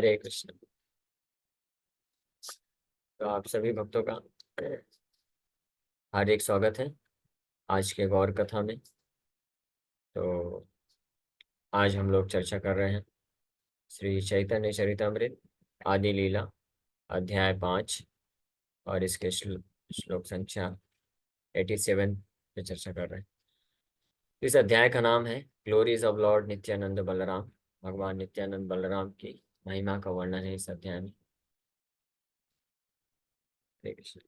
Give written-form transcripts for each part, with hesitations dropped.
हरे कृष्ण। तो आप सभी भक्तों का हार्दिक स्वागत है आज के गौर कथा में। तो आज हम लोग चर्चा कर रहे हैं श्री चैतन्य चरितामृत आदि लीला अध्याय 5 और इसके श्लोक संख्या 87 पे चर्चा कर रहे हैं। इस अध्याय का नाम है glories of Lord Nityananda Balram. भगवान नित्यानंद बलराम की महिमा का वर्णन है इस अध्याय में। हरे कृष्ण।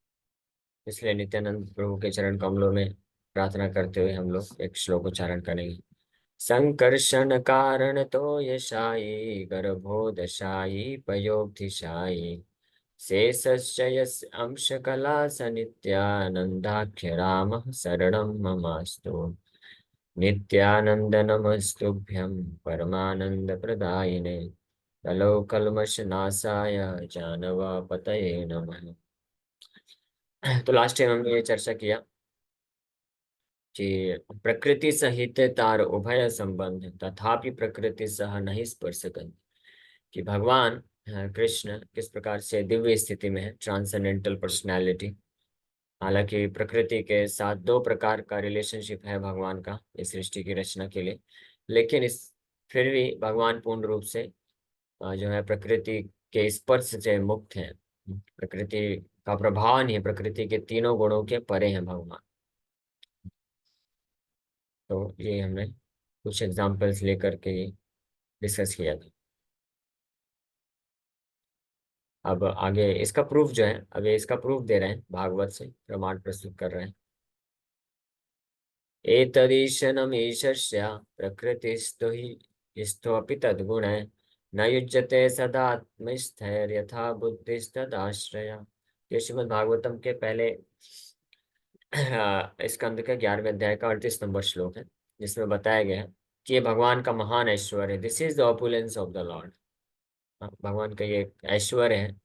इसलिए नित्यानंद प्रभु के चरण कमलों में प्रार्थना करते हुए हम लोग एक श्लोक उच्चारण करेंगे। संकर्षण कारण तो यशाई गर्भोदशाई पयोक्तिशाई शेषश्चय अंश कला स नित्यानंदाख्य राम शरणं ममास्तु। नित्यानंद नमस्तुभ्यं परमानंद प्रदायिने कलौ कल्मष नाशाय जानवापतये नमः। तो लास्ट टाइम हमने ये चर्चा किया कि प्रकृति सहित तार उभय संबंध तथापि प्रकृति सह नहीं स्पर्शकन। कि भगवान कृष्ण किस प्रकार से दिव्य स्थिति में है, ट्रांसेंडेंटल पर्सनालिटी। हालांकि प्रकृति के साथ दो प्रकार का रिलेशनशिप है भगवान का इस सृष्टि की रचना के लिए, लेकिन इस फिर भी भगवान पूर्ण रूप से जो है प्रकृति के स्पर्श से मुक्त है। प्रकृति का प्रभाव नहीं है, प्रकृति के तीनों गुणों के परे हैं भगवान। तो ये हमने कुछ एग्जाम्पल्स लेकर के डिस्कस किया था। अब आगे इसका प्रूफ जो है, अभी इसका प्रूफ दे रहे हैं, भागवत से प्रमाण प्रस्तुत कर रहे हैं। एतदीशनमीशस्य प्रकृतिस्तु हि स्थोऽपि तद्गुणे न युज्यते सदात्मस्थैर्यथा बुद्धिस्तदाश्रया। ये श्रीमद् भागवतम के पहले स्कंद के 11वें अध्याय का 38 नंबर श्लोक है, जिसमें बताया गया है कि ये भगवान का महान ऐश्वर्य है। This is the opulence of the Lord. भगवान का ये ऐश्वर्य है।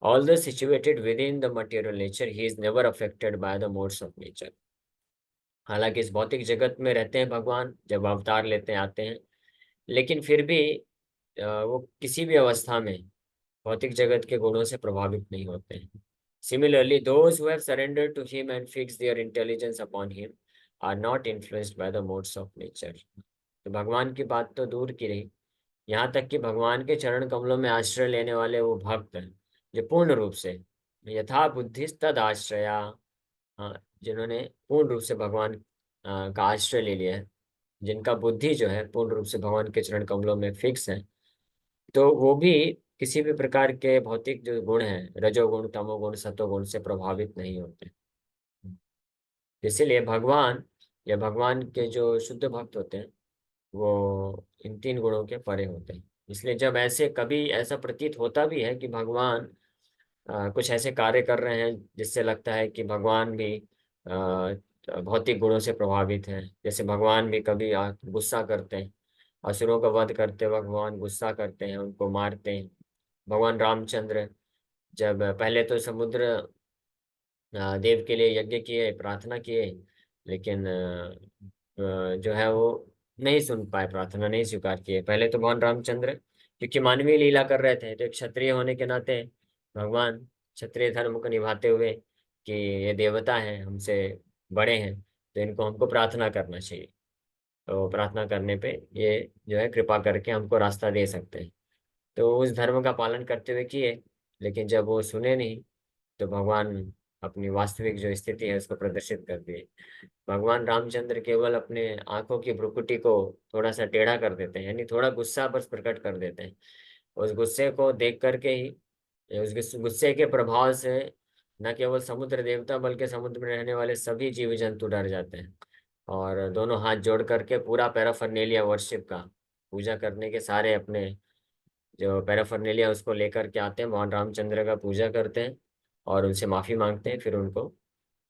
Although situated within the material nature, he is never affected by the modes of nature। हालांकि इस भौतिक जगत में रहते हैं भगवान, जब अवतार लेते हैं आते हैं, लेकिन फिर भी वो किसी भी अवस्था में भौतिक जगत के गुणों से प्रभावित नहीं होते हैं। Similarly, those who have surrendered to him and fixed their intelligence upon him are not influenced by the modes of nature। तो भगवान की बात तो दूर की रही, यहाँ तक कि भगवान के चरण कमलों में आश्रय लेने वाले वो भक्त हैं जो पूर्ण रूप से यथा बुद्धि तद आश्रया, हाँ, जिन्होंने पूर्ण रूप से भगवान का आश्रय ले लिया है, जिनका बुद्धि जो है पूर्ण रूप से भगवान के चरण कमलों में फिक्स है, तो वो भी किसी भी प्रकार के भौतिक जो गुण हैं, रजोगुण तमोगुण सतोगुण से प्रभावित नहीं होते। इसीलिए भगवान या भगवान के जो शुद्ध भक्त होते हैं वो इन तीन गुणों के परे होते हैं। इसलिए जब ऐसे कभी ऐसा प्रतीत होता भी है कि भगवान कुछ ऐसे कार्य कर रहे हैं जिससे लगता है कि भगवान भी भौतिक गुणों से प्रभावित हैं, जैसे भगवान भी कभी गुस्सा करते हैं, असुरों का वध करते वक्त भगवान गुस्सा करते हैं, उनको मारते हैं। भगवान रामचंद्र जब पहले तो समुद्र देव के लिए यज्ञ किए, प्रार्थना किए, लेकिन जो है वो नहीं सुन पाए, प्रार्थना नहीं स्वीकार किए। पहले तो भगवान रामचंद्र क्योंकि मानवीय लीला कर रहे थे, तो एक क्षत्रिय होने के नाते भगवान क्षत्रिय धर्म को निभाते हुए कि ये देवता हैं, हमसे बड़े हैं, तो इनको हमको प्रार्थना करना चाहिए। तो प्रार्थना करने पे ये जो है कृपा करके हमको रास्ता दे सकते हैं। तो उस धर्म का पालन करते हुए किए, लेकिन जब वो सुने नहीं तो भगवान अपनी वास्तविक जो स्थिति है उसको प्रदर्शित कर दिए। भगवान रामचंद्र केवल अपने आंखों की भ्रुकुटी को थोड़ा सा टेढ़ा कर देते हैं, यानी थोड़ा गुस्सा बस प्रकट कर देते हैं। उस गुस्से को देख करके ही, उस गुस्से के प्रभाव से न केवल समुद्र देवता बल्कि समुद्र में रहने वाले सभी जीव जंतु डर जाते हैं और दोनों हाथ जोड़ करके पूरा पैराफर्नेलिया वर्शिप का पूजा करने के सारे अपने जो पैराफर्नेलिया उसको लेकर के आते हैं, भगवान रामचंद्र का पूजा करते हैं और उनसे माफी मांगते हैं, फिर उनको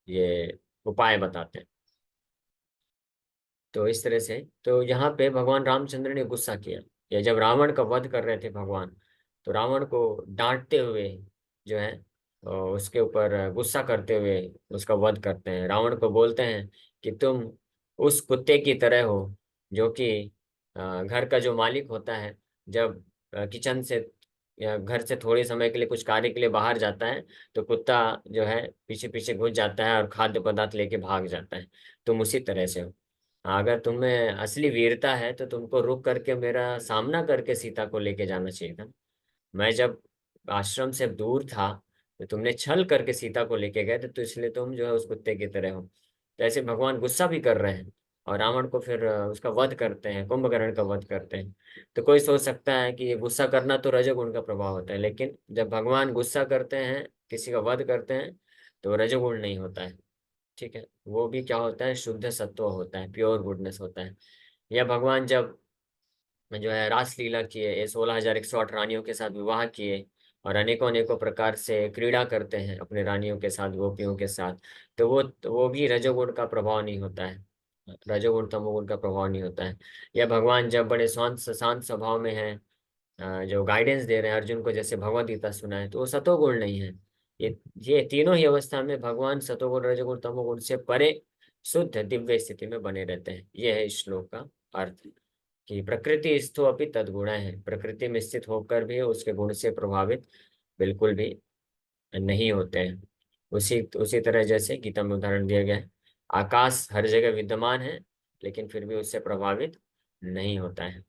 ये उपाय बताते हैं। तो इस तरह से तो यहाँ पे भगवान रामचंद्र ने गुस्सा किया, या जब रावण का वध कर रहे थे भगवान, तो रावण को डांटते हुए जो है उसके ऊपर गुस्सा करते हुए उसका वध करते हैं। रावण को बोलते हैं कि तुम उस कुत्ते की तरह हो जो कि घर का जो मालिक होता है, जब किचन से या घर से थोड़े समय के लिए कुछ कार्य के लिए बाहर जाता है, तो कुत्ता जो है पीछे पीछे घुस जाता है और खाद्य पदार्थ लेके भाग जाता है। तुम उसी तरह से हो। अगर तुम्हें असली वीरता है तो तुमको रुक करके मेरा सामना करके सीता को लेके जाना चाहिए था। मैं जब आश्रम से दूर था तो तुमने छल करके सीता को लेके गए थे, तो इसलिए तुम जो है उस कुत्ते की तरह हो। तो ऐसे भगवान गुस्सा भी कर रहे हैं और रावण को फिर उसका वध करते हैं, कुंभकर्ण का वध करते हैं। तो कोई सोच सकता है कि ये गुस्सा करना तो रजोगुण का प्रभाव होता है, लेकिन जब भगवान गुस्सा करते हैं, किसी का वध करते हैं, तो रजोगुण नहीं होता है। ठीक है, वो भी क्या होता है, शुद्ध सत्व होता है, प्योर गुडनेस होता है। या भगवान जब जो है रासलीला किए, ये 16,108 रानियों के साथ विवाह किए और अनेकों अनेकों प्रकार से क्रीड़ा करते हैं अपने रानियों के साथ, गोपियों के साथ, तो वो भी रजोगुण का प्रभाव नहीं होता है। रजोगुण तमोगुण का प्रभाव नहीं होता है। या भगवान जब बड़े शांत शांत स्वभाव में है, जो गाइडेंस दे रहे हैं अर्जुन को, जैसे भगवद गीता सुनाए, तो वो सतोगुण नहीं है। ये तीनों ही अवस्था में भगवान सतोगुण रजोगुण तमोगुण से परे शुद्ध दिव्य स्थिति में बने रहते हैं। ये है इस श्लोक का अर्थ, कि प्रकृति स्थो अपि तद्गुण है, प्रकृति में स्थित होकर भी उसके गुण से प्रभावित बिल्कुल भी नहीं होते हैं। उसी उसी तरह जैसे गीता में उदाहरण दिया गया है, आकाश हर जगह विद्यमान है लेकिन फिर भी उससे प्रभावित नहीं होता है।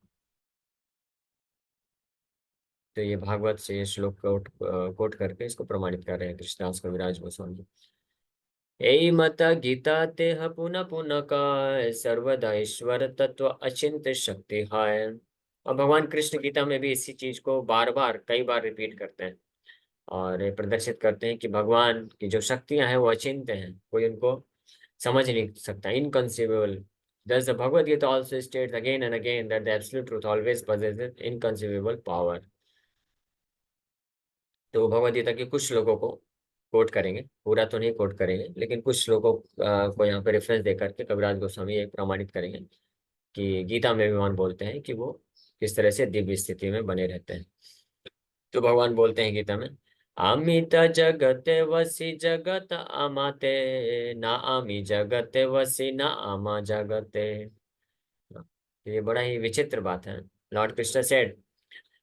तो ये भागवत से ये श्लोक कोट करके इसको प्रमाणित कर रहे हैं कृष्णदास कविराज गोस्वामी। यही मत गीता तेह पुनः पुनः का, सर्वदा ईश्वर तत्व अचिंत्य शक्ति है। और भगवान कृष्ण गीता में भी इसी चीज को बार बार कई बार रिपीट करते हैं और ये प्रदर्शित करते हैं कि भगवान की जो शक्तियां हैं वो अचिंत्य हैं, कोई उनको समझ नहीं सकता, inconceivable. Thus, the Bhagavad Gita also states again and again that the absolute truth always possesses inconceivable power. तो भगवद गीता के कुछ श्लोकों को कोट करेंगे, पूरा तो नहीं कोट करेंगे, लेकिन कुछ श्लोकों को यहाँ पे रेफरेंस देकर के कविराज गोस्वामी ये प्रमाणित करेंगे कि गीता में भगवान बोलते हैं कि वो किस तरह से दिव्य स्थिति में बने रहते हैं। तो भगवान बोलते हैं गीता में, अमित जगते वसी जगत अमाते, ना आमी जगते वसी ना आमा जगते। ये बड़ा ही विचित्र बात है। Lord Krishna said,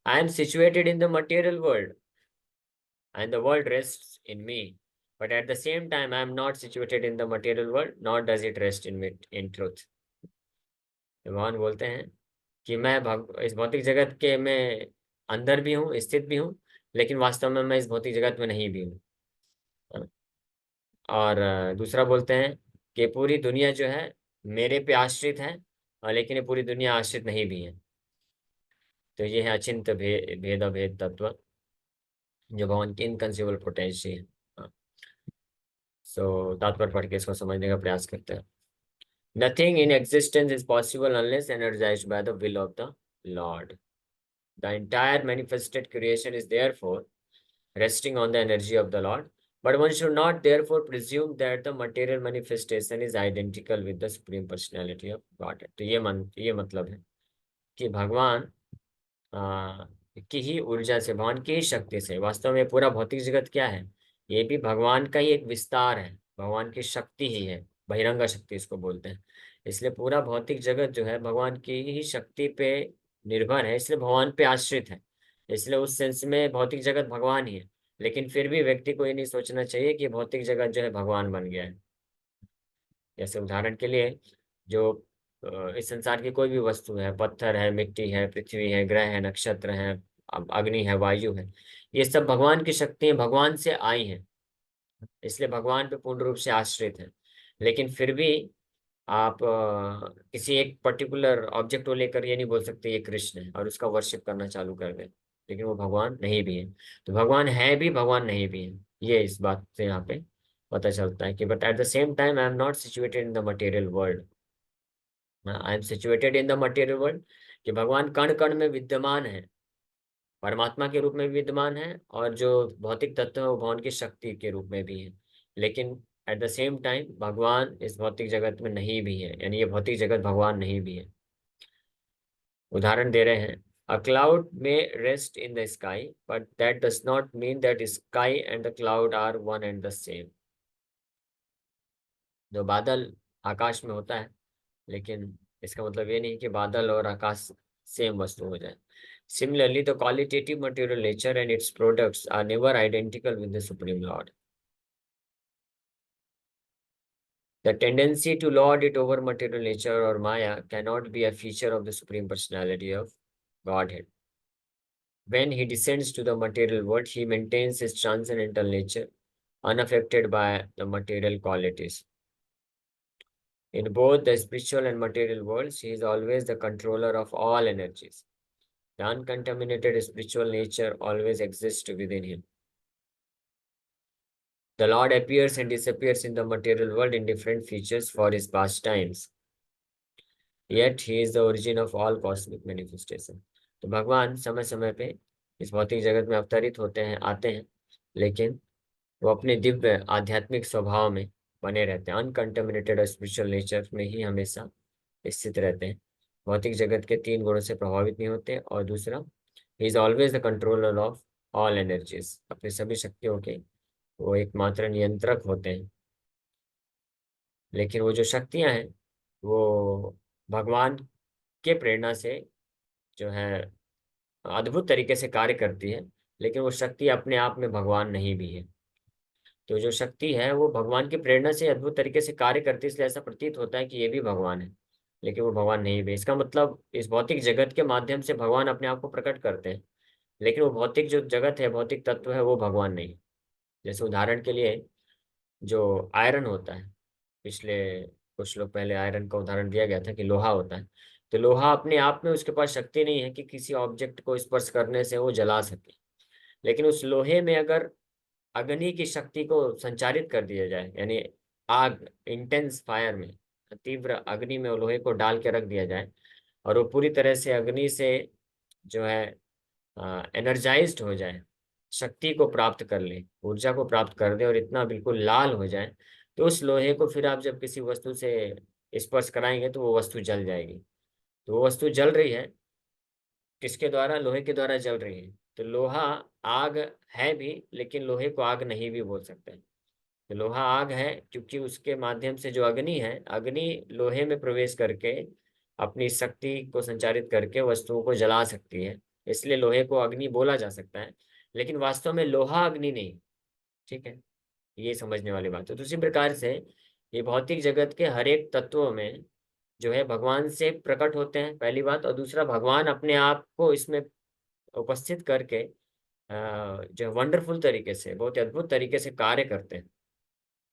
I am situated in the material world and the world rests in me. But at the same time, I am not situated in the material world, nor does it rest in me in truth. भगवान बोलते हैं कि मैं इस भौतिक जगत के मैं अंदर भी हूँ, स्थित भी हूँ, लेकिन वास्तव में मैं इस भौतिक जगत में नहीं भी हूँ। और दूसरा बोलते हैं कि पूरी दुनिया जो है मेरे पे आश्रित है, और लेकिन ये पूरी दुनिया आश्रित नहीं भी है। तो ये है अचिंत भेद अभेद तत्व, जो भगवान की इनकंसीबल पोटेंशियल है। सो तात्पर्य पढ़ के इसको समझने का प्रयास करते हैं। Nothing in existence is possible unless energized by the will of the Lord. The entire manifested creation is therefore resting on the energy of the Lord. But one should not therefore presume that the material manifestation is identical with the Supreme Personality of Godhead. तो ये मतलब है कि भगवान की ही ऊर्जा से, भगवान की ही शक्ति से, वास्तव में पूरा भौतिक जगत क्या है, ये भी भगवान का ही एक विस्तार है, भगवान की शक्ति ही है, बहिरंगा शक्ति इसको बोलते हैं। इसलिए पूरा भौतिक जगत जो है भगवान की ही शक्ति पे निर्भर है, इसलिए भगवान पे आश्रित है। इसलिए उस सेंस में भौतिक जगत भगवान ही है। लेकिन फिर भी व्यक्ति को ये नहीं सोचना चाहिए कि भौतिक जगत जो है भगवान बन गया है। जैसे उदाहरण के लिए, जो इस संसार की कोई भी वस्तु है, पत्थर है, मिट्टी है, पृथ्वी है, ग्रह है, नक्षत्र है, अग्नि है, वायु है, ये सब भगवान की शक्ति है, भगवान से आई है, इसलिए भगवान पे पूर्ण रूप से आश्रित है। लेकिन फिर भी आप किसी एक पर्टिकुलर ऑब्जेक्ट को लेकर ये नहीं बोल सकते ये कृष्ण है और उसका वर्शिप करना चालू कर दें, लेकिन वो भगवान नहीं भी है। तो भगवान है भी, भगवान नहीं भी है, ये इस बात से यहाँ पे पता चलता है कि but at the same time I am not situated in the material world, I am situated in the material world, कि भगवान कण कण में विद्यमान है, परमात्मा के रूप में भी विद्यमान है, और जो भौतिक तत्व है वो भगवान की शक्ति के रूप में भी है। लेकिन एट द सेम टाइम भगवान इस भौतिक जगत में नहीं भी है, यानी ये भौतिक जगत भगवान नहीं भी है। उदाहरण दे रहे हैं, अ क्लाउड में rest in the sky but that does not mean that sky and the cloud are one and the same. जो बादल आकाश में होता है, लेकिन इसका मतलब ये नहीं कि बादल और आकाश सेम वस्तु हो जाए। Similarly, the qualitative material nature and its products are never identical with the Supreme Lord. The tendency to lord it over material nature or Maya cannot be a feature of the Supreme Personality of Godhead. When he descends to the material world, he maintains his transcendental nature, unaffected by the material qualities. In both the spiritual and material worlds, he is always the controller of all energies. The uncontaminated spiritual nature always exists within him. The Lord appears and disappears in the material world in different features for his pastimes. Yet he is the origin of all cosmic manifestation. तो भगवान समय समय पे इस भौतिक जगत में अवतरित होते हैं, आते हैं, लेकिन वो अपने दिव्य आध्यात्मिक स्वभाव में बने रहते हैं। अनकंटेमिनेटेड स्पिरिचुअल नेचर में ही हमेशा स्थित रहते हैं। भौतिक जगत के तीन गुणों से प्रभावित नहीं होते। और दूसरा, he is always the controller of all energies. अपने सभी शक्तियों के वो एकमात्र नियंत्रक होते हैं। लेकिन वो जो शक्तियां हैं वो भगवान के प्रेरणा से जो है अद्भुत तरीके से कार्य करती है। लेकिन वो शक्ति अपने आप में भगवान नहीं भी है। तो जो शक्ति है वो भगवान की प्रेरणा से अद्भुत तरीके से कार्य करती है, इसलिए ऐसा प्रतीत होता है कि ये भी भगवान है, लेकिन वो भगवान नहीं भी। इसका मतलब इस भौतिक जगत के माध्यम से भगवान अपने आप को प्रकट करते हैं, लेकिन वो भौतिक जो जगत है, भौतिक तत्व है, वो भगवान नहीं। जैसे उदाहरण के लिए जो आयरन होता है, पिछले कुछ लोग पहले आयरन का उदाहरण दिया गया था कि लोहा होता है। तो लोहा अपने आप में उसके पास शक्ति नहीं है कि किसी ऑब्जेक्ट को स्पर्श करने से वो जला सके। लेकिन उस लोहे में अगर अग्नि की शक्ति को संचारित कर दिया जाए, यानी आग, इंटेंस फायर में, तीव्र अग्नि में वो लोहे को डाल के रख दिया जाए और वो पूरी तरह से अग्नि से जो है एनर्जाइज्ड हो जाए, शक्ति को प्राप्त कर ले, ऊर्जा को प्राप्त कर दे और इतना बिल्कुल लाल हो जाए, तो उस लोहे को फिर आप जब किसी वस्तु से स्पर्श कराएंगे तो वो वस्तु जल जाएगी। तो वो वस्तु जल रही है, किसके द्वारा? लोहे के द्वारा जल रही है। तो लोहा आग है भी, लेकिन लोहे को आग नहीं भी बोल सकते। तो लोहा आग है क्योंकि उसके माध्यम से जो अग्नि है, अग्नि लोहे में प्रवेश करके अपनी शक्ति को संचारित करके वस्तुओं को जला सकती है, इसलिए लोहे को अग्नि बोला जा सकता है। लेकिन वास्तव में लोहा अग्नि नहीं। ठीक है, ये समझने वाली बात है। तो उसी प्रकार से ये भौतिक जगत के हर एक तत्वों में जो है भगवान से प्रकट होते हैं, पहली बात। और दूसरा, भगवान अपने आप को इसमें उपस्थित करके जो वंडरफुल तरीके से, बहुत ही अद्भुत तरीके से कार्य करते हैं।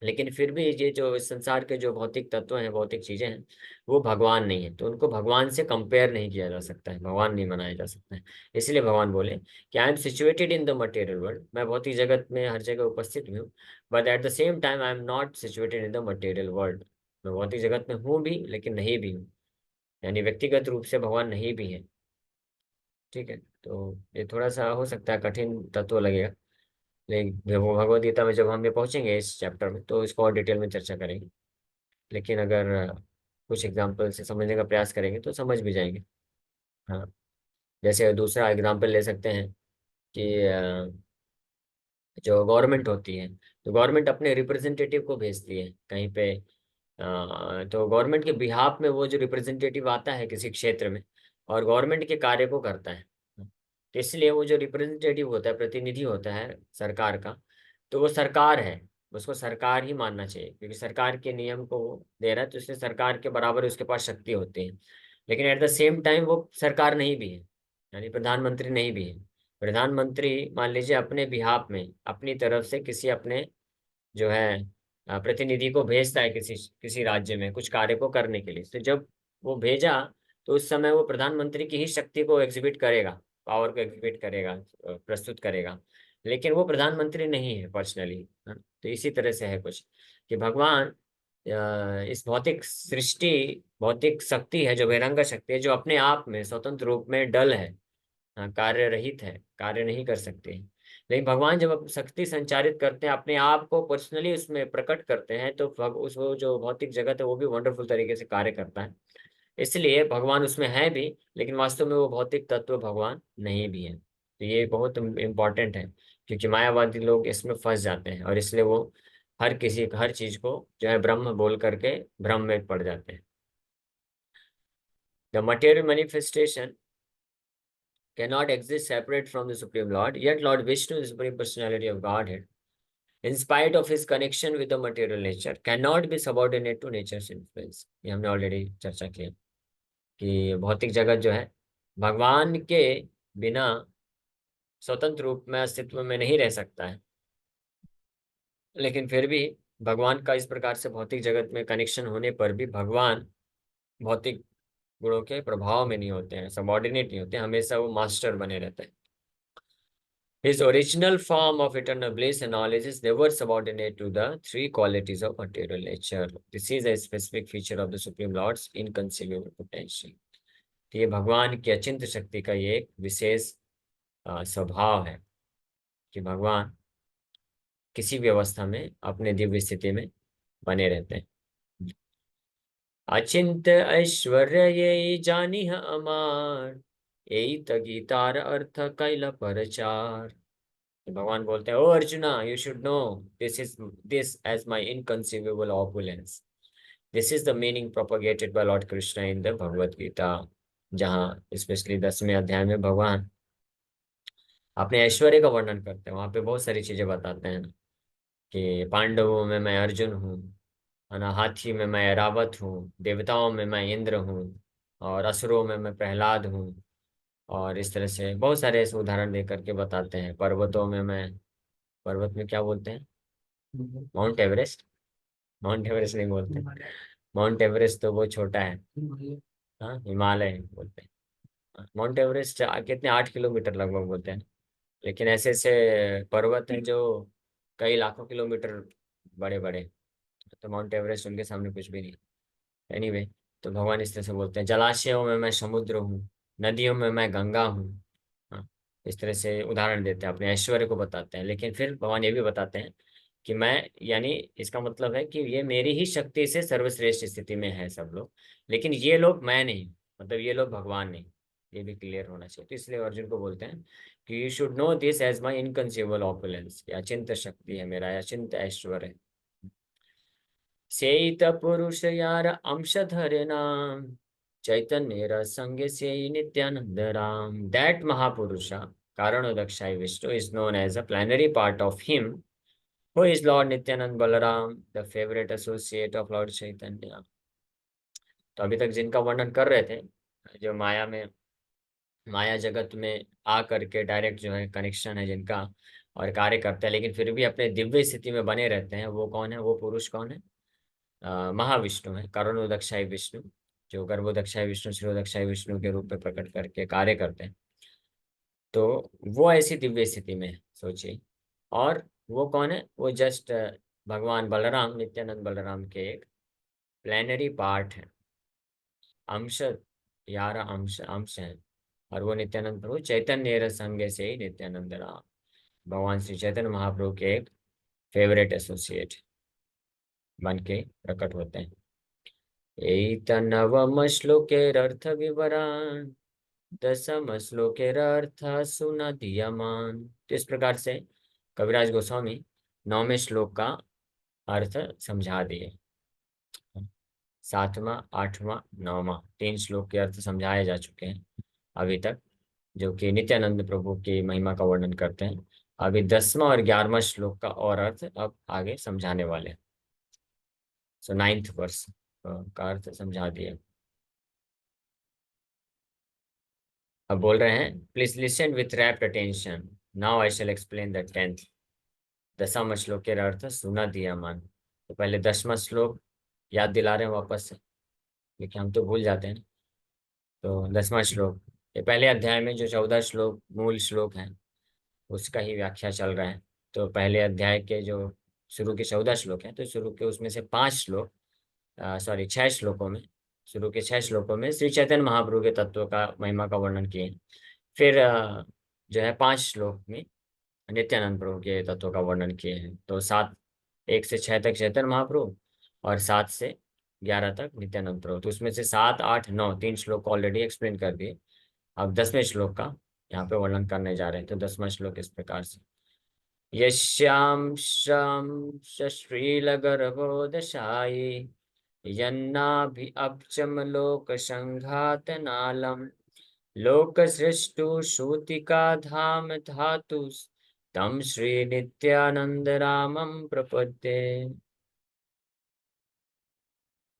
लेकिन फिर भी ये जो इस संसार के जो भौतिक तत्व हैं, भौतिक चीजें हैं, वो भगवान नहीं है। तो उनको भगवान से कंपेयर नहीं किया जा सकता है, भगवान नहीं बनाया जा सकता है। इसलिए भगवान बोले कि I am situated in the material world, मैं भौतिक जगत में हर जगह उपस्थित भी हूँ, but at the same time I am not situated in the material world. मैं भौतिक जगत में हूँ भी, लेकिन नहीं भी हूँ, यानी व्यक्तिगत रूप से भगवान नहीं भी है। ठीक है, तो ये थोड़ा सा हो सकता है कठिन तत्व लगेगा, लेकिन वो भगवद गीता में जब हम ये पहुंचेंगे इस चैप्टर में तो इसको और डिटेल में चर्चा करेंगे। लेकिन अगर कुछ एग्जाम्पल से समझने का प्रयास करेंगे तो समझ भी जाएंगे। हाँ, जैसे दूसरा एग्जाम्पल ले सकते हैं कि जो गवर्नमेंट होती है, तो गवर्नमेंट अपने रिप्रेजेंटेटिव को भेजती है कहीं पे। तो गवर्नमेंट के बिहाफ में वो जो रिप्रेजेंटेटिव आता है किसी क्षेत्र में और गवर्नमेंट के कार्य को करता है, तो इसलिए वो जो रिप्रेजेंटेटिव होता है, प्रतिनिधि होता है सरकार का, तो वो सरकार है, उसको सरकार ही मानना चाहिए, क्योंकि सरकार के नियम को वो दे रहा है, तो इसलिए सरकार के बराबर उसके पास शक्ति होती है। लेकिन एट द सेम टाइम वो सरकार नहीं भी है, यानी प्रधानमंत्री नहीं भी है। प्रधानमंत्री मान लीजिए अपने बिहाफ में, अपनी तरफ से किसी अपने जो है प्रतिनिधि को भेजता है किसी किसी राज्य में कुछ कार्य को करने के लिए। तो जब वो भेजा, तो उस समय वो प्रधानमंत्री की ही शक्ति को एग्जिबिट करेगा, पावर को एग्जिबिट करेगा, प्रस्तुत करेगा। लेकिन वो प्रधानमंत्री नहीं है पर्सनली। तो इसी तरह से है कुछ कि भगवान इस भौतिक सृष्टि, भौतिक शक्ति है जो बहिरंग शक्ति है, जो अपने आप में स्वतंत्र रूप में डल है, कार्य रहित है, कार्य नहीं कर सकते हैं। लेकिन भगवान जब अपनी शक्ति संचारित करते हैं, अपने आप को पर्सनली उसमें प्रकट करते हैं, तो उस वो जो भौतिक जगत है वो भी वंडरफुल तरीके से कार्य करता है। इसलिए भगवान उसमें है भी, लेकिन वास्तव में वो भौतिक तत्व भगवान नहीं भी है। तो ये बहुत इम्पोर्टेंट है, क्योंकि मायावादी लोग इसमें फंस जाते हैं और इसलिए वो हर चीज को जो है ब्रह्म बोल करके भ्रम में पड़ जाते हैं। The material manifestation cannot exist separate from the Supreme Lord, yet Lord Vishnu, the Supreme Personality of Godhead, in spite of his connection with the material nature, cannot be subordinate to nature's influence. ये हमने already चर्चा की है कि भौतिक जगत जो है भगवान के बिना स्वतंत्र रूप में अस्तित्व में नहीं रह सकता है, लेकिन फिर भी भगवान का इस प्रकार से भौतिक जगत में कनेक्शन होने पर भी भगवान भौतिक गुणों के प्रभाव में नहीं होते हैं, सबॉर्डिनेट नहीं होते, हमेशा वो मास्टर बने रहते हैं। His original form of eternal bliss and knowledge is never subordinate to the three qualities of material nature. This is a specific feature of the Supreme Lord's inconceivable potential. तो ये भगवान की अचिंत्य शक्ति का ये एक विशेष स्वभाव है कि भगवान किसी भी अवस्था में अपने दिव्य स्थिति में बने रहते हैं। अचिंत्य ऐश्वर्य ये जानिह अमार, एत गीतार अर्थ कैल परचार। भगवान बोलते हैं, oh Arjuna, you should know this as my inconceivable opulence. This is the meaning propagated by lord Krishna in the Bhagavad Gita, जहाँ स्पेशली 10वें अध्याय में भगवान अपने ऐश्वर्य का वर्णन करते हैं। वहां पे बहुत सारी चीजें बताते हैं कि पांडवों में मैं अर्जुन हूँ, है ना, हाथी में मैं ऐरावत हूँ, देवताओं में मैं इंद्र हूँ, और असुरों में मैं प्रहलाद हूँ। और इस तरह से बहुत सारे ऐसे उदाहरण दे करके बताते हैं। पर्वतों में मैं, पर्वत में क्या बोलते हैं, माउंट एवरेस्ट, माउंट एवरेस्ट नहीं बोलते, माउंट एवरेस्ट तो वो छोटा है, हाँ, हिमालय बोलते हैं। माउंट एवरेस्ट कितने, 8 किलोमीटर लगभग बोलते हैं, लेकिन ऐसे ऐसे पर्वत हैं जो कई लाखों किलोमीटर बड़े बड़े, तो माउंट एवरेस्ट उनके सामने कुछ भी नहीं। एनीवे, तो भगवान इस तरह से बोलते हैं, जलाशयों में मैं समुद्र हूँ, नदियों में मैं गंगा हूँ। हाँ, इस तरह से उदाहरण देते हैं, अपने ऐश्वर्य को बताते हैं। लेकिन फिर भगवान ये भी बताते हैं कि मैं, यानी इसका मतलब है कि ये मेरी ही शक्ति से सर्वश्रेष्ठ स्थिति में है सब लोग, लेकिन ये लोग मैं नहीं, मतलब ये लोग भगवान नहीं। ये भी क्लियर होना चाहिए। तो इसलिए अर्जुन को बोलते हैं कि you should know this as my inconceivable opulence, अचिंत शक्ति है मेरा, अचिंत ऐश्वर्य है। सेत पुरुष यार अंश धरे नाम, चैतन्य रस संग से नित्यानंद राम। दैट महापुरुषा कारण दक्षाई Vishnu is known as a plenary part of him who is lord Nityananda Balaram, the favourite associate of lord Chaitanya. तो अभी तक जिनका वर्णन कर रहे थे, जो माया में, माया जगत में आ करके डायरेक्ट जो है कनेक्शन है जिनका, और कार्य करते हैं, लेकिन फिर भी अपने दिव्य स्थिति में बने रहते हैं, वो कौन है, वो पुरुष कौन है? महाविष्णु है, करुणोदक्षाई विष्णु, जो गर्भोदक्षाई विष्णु, शिरोदक्षाई विष्णु के रूप में प्रकट करके कार्य करते हैं। तो वो ऐसी दिव्य स्थिति में है, सोचिए। और वो कौन है? वो जस्ट भगवान बलराम, नित्यानंद बलराम के एक प्लेनरी पार्ट है, अंश, 11 अंश अंश है। और वो नित्यानंद प्रभु चैतन्य रस संग से ही नित्यानंद राम, भगवान श्री चैतन्य महाप्रभु के एक फेवरेट एसोसिएट बन के प्रकट होते हैं। एतन्नवम श्लोकेरर्थ विवरण, दसम श्लोकेरर्थ सुनदीयमान। तो इस प्रकार से कविराज गोस्वामी 9वें श्लोक का अर्थ समझा दिए। 7वां, 8वां, 9वां 3 श्लोक के अर्थ समझाए जा चुके हैं अभी तक, जो कि नित्यानंद प्रभु की महिमा का वर्णन करते हैं। अभी 10वां और 11वां श्लोक का और अर्थ अब आगे समझाने वाले हैं। सो 9th वर्ष का अर्थ समझा दिए। अब बोल रहे हैं, please listen with rapt attention, now I shall explain the 10th। 10वां श्लोक के अर्थ सुना दिया मन। तो पहले 10वां श्लोक याद दिला रहे हैं वापस से, क्योंकि हम तो भूल जाते हैं। तो 10वां श्लोक, ये पहले अध्याय में जो 14 श्लोक मूल श्लोक हैं उसका ही व्याख्या चल रहा है। तो पहले अध्याय के जो शुरू के 14 श्लोक हैं, तो शुरू के उसमें से 5 श्लोक, सॉरी 6 श्लोकों में, शुरू के 6 श्लोकों में श्री चैतन्य महाप्रभु के तत्व का, महिमा का वर्णन किए। फिर जो है 5 श्लोक में नित्यानंद प्रभु के तत्व का वर्णन किए हैं। तो 1 से 6 तक चैतन्य महाप्रभु, और 7 से 11 तक नित्यानंद प्रभु। तो उसमें से 7, 8, 9 3 श्लोक को ऑलरेडी एक्सप्लेन कर दिए। अब 10वें श्लोक का यहाँ पे वर्णन करने जा रहे हैं। तो 10वां श्लोक इस प्रकार से, यस्यां शं सश्रीलगर्भोदशायि, यन्नाभि अब्जम लोक संघात नालम, लोक सृष्टु श्रुतिका धाम धातु तम श्री नित्यानंद रामम प्रपद्ये।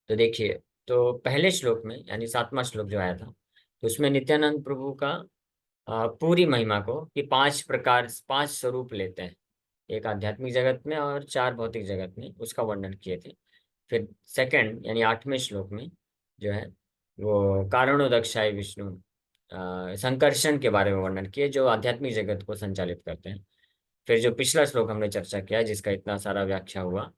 तो देखिए, तो पहले श्लोक में यानी 7वां श्लोक जो आया था, तो उसमें नित्यानंद प्रभु का पूरी महिमा को कि 5 प्रकार 5 स्वरूप लेते हैं, एक आध्यात्मिक जगत में और 4 भौतिक जगत में, उसका वर्णन किए थे। फिर सेकंड यानी 8वें श्लोक में जो है वो कारणोदक्षाय विष्णु संकर्षण के बारे में वर्णन किए, जो आध्यात्मिक जगत को संचालित करते हैं। फिर जो पिछला श्लोक हमने चर्चा किया जिसका इतना सारा व्याख्या हुआ,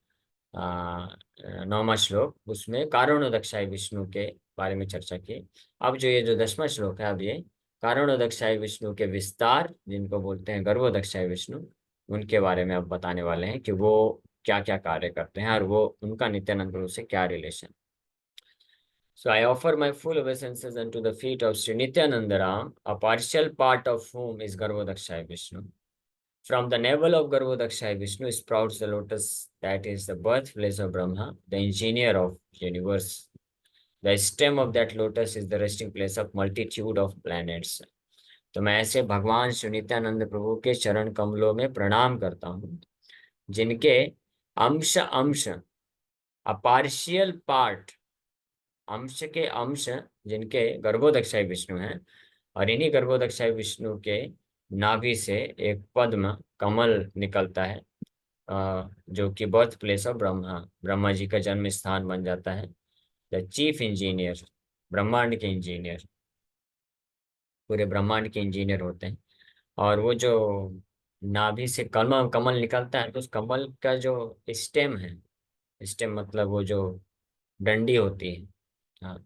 9वां श्लोक, उसमें कारणोदक्षाय विष्णु के बारे में चर्चा की। अब जो ये जो 10वां श्लोक है, अब ये कारणोदक्षाय विष्णु के विस्तार, जिनको बोलते हैं गर्भोदक्षाय विष्णु, उनके बारे में अब बताने वाले हैं कि वो क्या क्या कार्य करते हैं और वो उनका नित्यानंद प्रभु से क्या relation. So I offer my full obeisances unto the feet of Sri Nityananda Ram, a partial part of whom is Garbhodakshaya Vishnu. From the navel of Garbhodakshaya Vishnu sprouts the lotus that is the birthplace of Brahma, the engineer of universe. The stem of that lotus is the resting place of multitude of planets. तो मैं ऐसे भगवान श्री नित्यानंद प्रभु के चरण कमलों में प्रणाम करता हूँ, जिनके अंश अंश, अ पार्शियल पार्ट, अंश के अंश, जिनके गर्भोदक्षाय विष्णु हैं, और इन्हीं गर्भोदक्षाय विष्णु के नाभि से एक पद्म कमल निकलता है, जो कि birth place of Brahma, Brahma ji का जन्म स्थान बन जाता है। द चीफ इंजीनियर, ब्रह्मांड के इंजीनियर, पूरे ब्रह्मांड के इंजीनियर होते हैं। और वो जो नाभि से कमल कमल निकलता है, तो उस कमल का जो स्टेम है, स्टेम मतलब वो जो डंडी होती है, हाँ,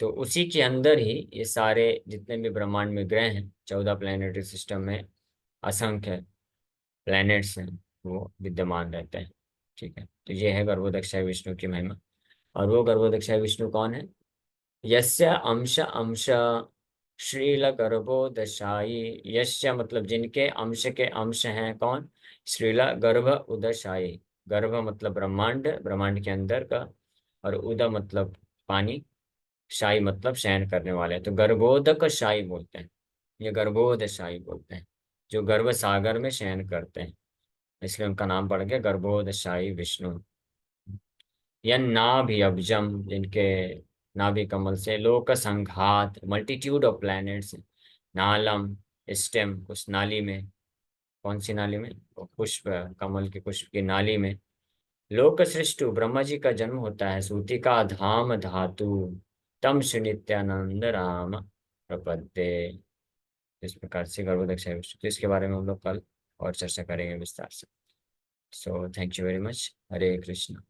तो उसी के अंदर ही ये सारे जितने भी ब्रह्मांड में ग्रह हैं, 14 प्लैनेटरी सिस्टम में असंख्य प्लैनेट्स हैं, वो विद्यमान रहते हैं। ठीक है, तो ये है गर्भोदक्षाय विष्णु की महिमा। और वो गर्भोदक्षाय विष्णु कौन है? यस्य अंश अंश श्रील गर्भोदशाई, यस्य मतलब जिनके अंश के अंश हैं, कौन? श्रील गर्भ उदशाई, गर्भ मतलब ब्रह्मांड, ब्रह्मांड के अंदर का, और उद मतलब पानी, शाही मतलब शयन करने वाले, तो गर्भोदक शाही बोलते हैं, ये गर्भोद शाही बोलते हैं, जो गर्भ सागर में शयन करते हैं, इसलिए उनका नाम पड़ गया गर्भोद शाही विष्णु। यह नाभि अब्जम, जिनके नाभि कमल से लोक संघात, मल्टीट्यूड ऑफ प्लैनेट्स, नालम स्टेम, उस नाली में, कौन सी नाली में? वो पुष्प, कमल के पुष्प की नाली में। लोक सृष्टु, ब्रह्मा जी का जन्म होता है। सूति का धाम धातु, तम श्री नित्यानंद राम प्रपद्ये। इस प्रकार से गर्भोदक्षाय विष्णु, तो इसके बारे में हम लोग कल और चर्चा करेंगे विस्तार से। So thank you very much. Hare Krishna.